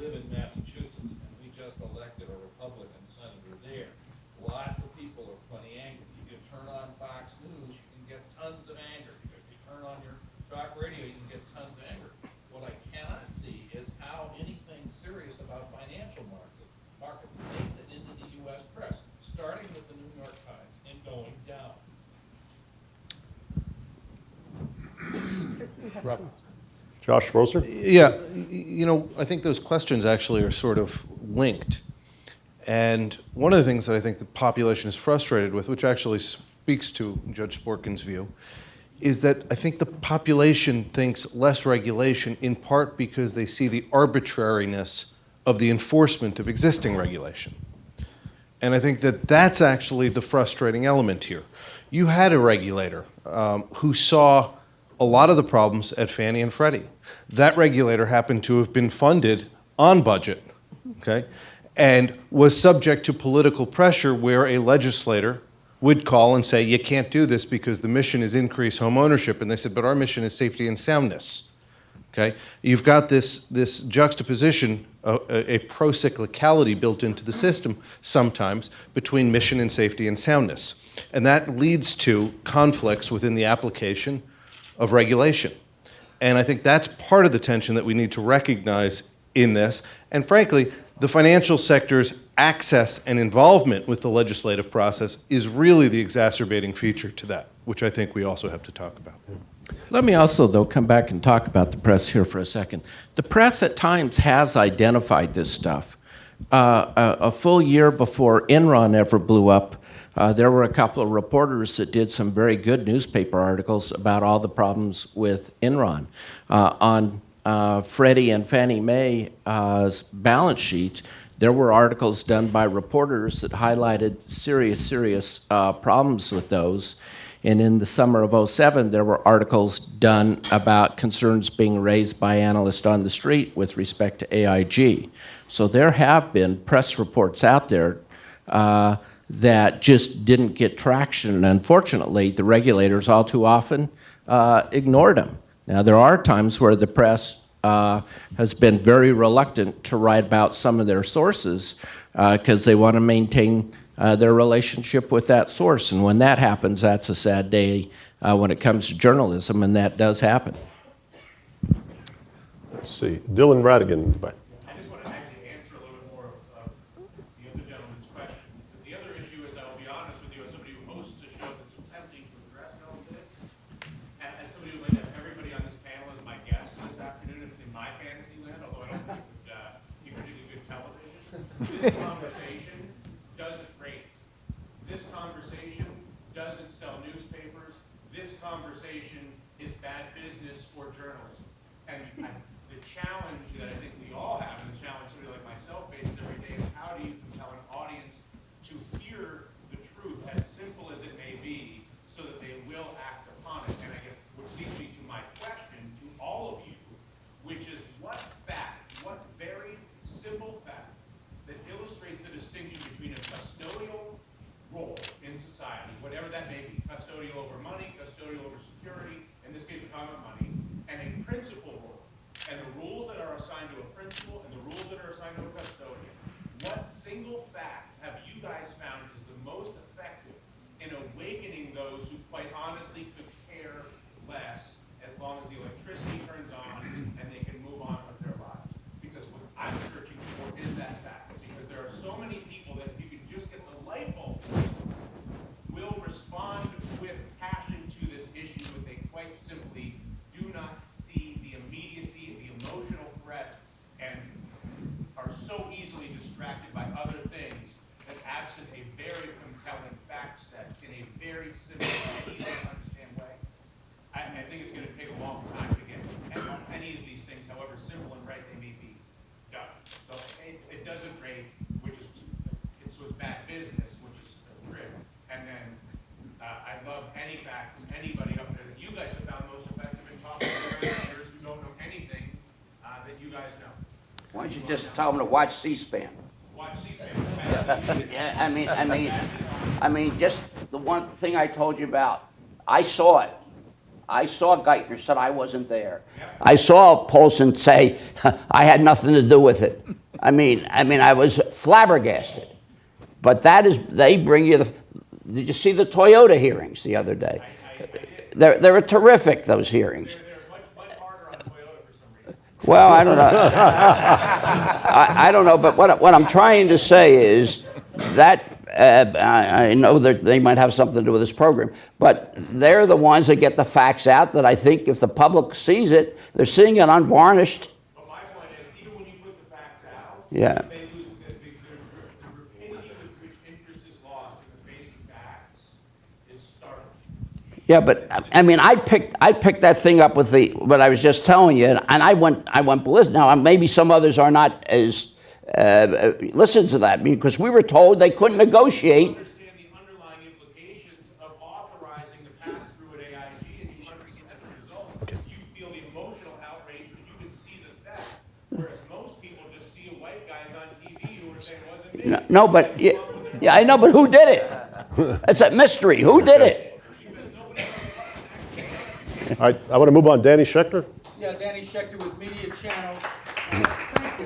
live in Massachusetts, and we just elected a Republican senator there. Lots of people are plenty angry. You can turn on Fox News, you can get tons of anger. If you turn on your talk radio, you can get tons of anger. What I cannot see is how anything serious about financial markets makes it into the U.S. press, starting with the New York Times and going down. Josh Roser? Yeah, I think those questions actually are sort of linked. And one of the things that I think the population is frustrated with, which actually speaks to Judge Sporkin's view, is that I think the population thinks less regulation in part because they see the arbitrariness of the enforcement of existing regulation. And I think that that's actually the frustrating element here. You had a regulator who saw a lot of the problems at Fannie and Freddie. That regulator happened to have been funded on budget, okay, and was subject to political pressure where a legislator would call and say, you can't do this because the mission is increase home ownership. And they said, but our mission is safety and soundness. Okay? You've got this juxtaposition, a pro-cyclicality built into the system sometimes between mission and safety and soundness. And that leads to conflicts within the application of regulation. And I think that's part of the tension that we need to recognize in this. And frankly, the financial sector's access and involvement with the legislative process is really the exacerbating feature to that, which I think we also have to talk about. Let me also, though, come back and talk about the press here for a second. The press at times has identified this stuff. A full year before Enron ever blew up, there were a couple of reporters that did some very good newspaper articles about all the problems with Enron. On Freddie and Fannie Mae's balance sheet, there were articles done by reporters that highlighted serious problems with those. And in the summer of 2007, there were articles done about concerns being raised by analysts on the street with respect to AIG. So there have been press reports out there that just didn't get traction. And unfortunately, the regulators all too often ignored them. Now, there are times where the press has been very reluctant to write about some of their sources because they want to maintain their relationship with that source. And when that happens, that's a sad day when it comes to journalism, and that does happen. Let's see. Dylan Radigan. I just want to actually answer a little bit more of the other gentleman's question. The other issue is, I'll be honest with you, as somebody who hosts a show that's attempting to address all of this, and as somebody who would like to have everybody on this panel as my guest this afternoon in my fantasy land, although I don't think it would be particularly good television, this conversation doesn't rate. This conversation doesn't sell newspapers. This conversation is bad business for journalism. And the challenge that I think we all have, and the challenge somebody like myself faces every day, is how do you compel an audience to hear the truth, as simple as it may be, so that they will act upon it. And I guess which leads me to my question to all of you, which is what fact, what very simple fact that illustrates the distinction between a custodial role in society, whatever that may be, custodial over money, custodial over security, in this case we're talking about money, and a principal role, and the rules that are assigned to a principal and the rules that are assigned to a custodian. What single fact have you guys found is the most effective in awakening those who quite honestly could care less as long as the electricity turns on and they can move on with their lives? Because what I'm searching for is that fact, because there are so many people that if you can just get the light bulb will respond with passion to this issue, but they quite simply do not see the immediacy, the emotional threat, and are so easily distracted by other things that absent a very compelling fact set in a very simple, easy to understand way, I think it's going to take a long time to get any of these things, however simple and right they may be, done. So it doesn't rate, which is it's with bad business, which is a trip. And then I'd love any fact from anybody up there that you guys have found most effective in talking to regulators who don't know anything that you guys know. Why don't you just tell them to watch C-SPAN? Watch C-SPAN. Yeah, I mean, just the one thing I told you about. I saw it. I saw Geithner said I wasn't there. I saw Paulson say I had nothing to do with it. I mean, I was flabbergasted. But that is, they bring you the. Did you see the Toyota hearings the other day? I did. They're terrific, those hearings. They're much harder on Toyota for some reason. Well, I don't know. I don't know, but what I'm trying to say is that I know that they might have something to do with this program, but they're the ones that get the facts out that I think if the public sees it, they're seeing it unvarnished. But my point is, even when you put the facts out, Yeah. they lose the rapidity with which interest is lost in the face of facts is startling. Yeah, but I mean, I picked that thing up with what I was just telling you, and I went ballistic. Now, maybe some others are not as listen to that because we were told they couldn't negotiate. Understand the underlying implications of authorizing the pass-through at AIG, and you understand as a result, you feel the emotional outrage because you can see the theft, whereas most people just see white guys on TV who are saying it wasn't me. No, but yeah, I know, but who did it? It's a mystery. Who did it? All right, I want to move on. Danny Schechter. Yeah, Danny Schechter with Media Channel. Thank you.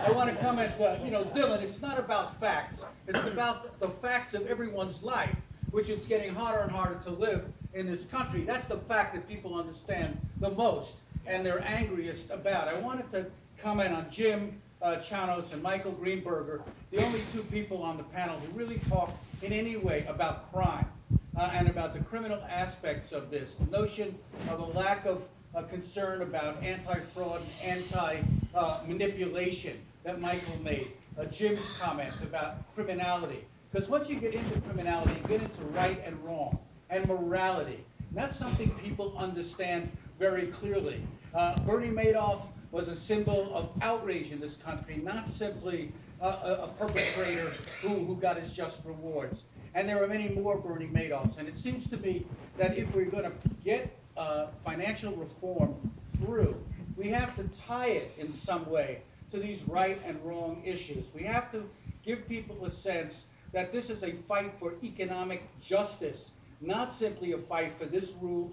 I want to comment, Dylan, it's not about facts. It's about the facts of everyone's life, which it's getting harder and harder to live in this country. That's the fact that people understand the most and they're angriest about. I wanted to comment on Jim Chanos and Michael Greenberger, the only two people on the panel who really talk in any way about crime and about the criminal aspects of this. The notion of a lack of concern about anti-fraud and anti-manipulation that Michael made. Jim's comment about criminality. Because once you get into criminality, you get into right and wrong and morality. And that's something people understand very clearly. Bernie Madoff was a symbol of outrage in this country, not simply a perpetrator who got his just rewards. And there are many more Bernie Madoffs. And it seems to me that if we're going to get financial reform through, we have to tie it in some way to these right and wrong issues. We have to give people a sense that this is a fight for economic justice, not simply a fight for this rule,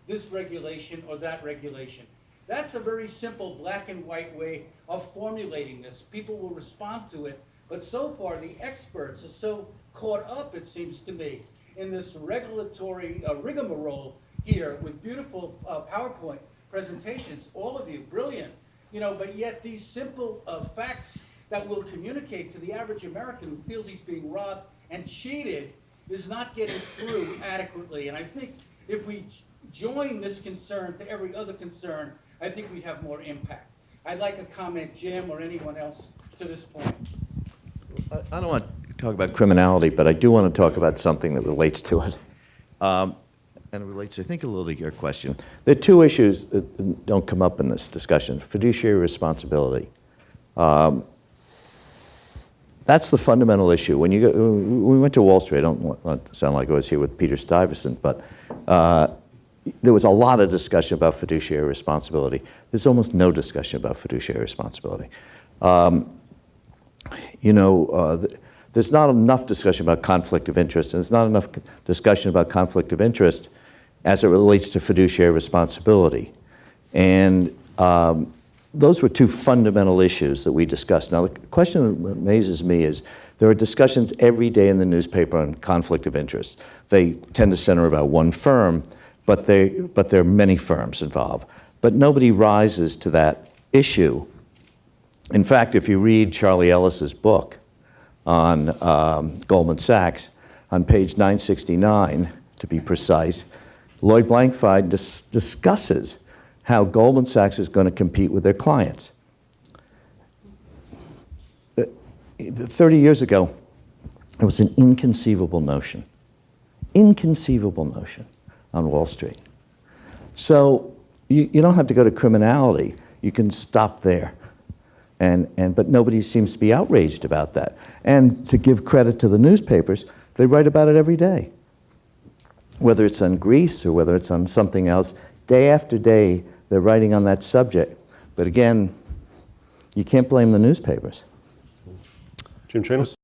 this regulation or that regulation. That's a very simple black and white way of formulating this. People will respond to it, but so far the experts are so caught up, it seems to me, in this regulatory rigmarole here with beautiful PowerPoint presentations, all of you, brilliant, but yet these simple facts that will communicate to the average American who feels he's being robbed and cheated is not getting through adequately. And I think if we join this concern to every other concern, I think we'd have more impact. I'd like a comment, Jim, or anyone else to this point. I don't want to talk about criminality, but I do want to talk about something that relates to it. And it relates, I think, a little to your question. There are two issues that don't come up in this discussion. Fiduciary responsibility. That's the fundamental issue. When we went to Wall Street, I don't want to sound like I was here with Peter Stuyvesant, but there was a lot of discussion about fiduciary responsibility. There's almost no discussion about fiduciary responsibility. There's not enough discussion about conflict of interest, and there's not enough discussion about conflict of interest as it relates to fiduciary responsibility. And those were two fundamental issues that we discussed. Now, the question that amazes me is there are discussions every day in the newspaper on conflict of interest. They tend to center about one firm, but there are many firms involved. But nobody rises to that issue. In fact, if you read Charlie Ellis's book on Goldman Sachs, on page 969, to be precise, Lloyd Blankfein discusses how Goldman Sachs is going to compete with their clients. 30 years ago, it was an inconceivable notion on Wall Street. So you don't have to go to criminality. You can stop there. But nobody seems to be outraged about that. And to give credit to the newspapers, they write about it every day. Whether it's on Greece or whether it's on something else, day after day, they're writing on that subject. But again, you can't blame the newspapers. Jim Chanos.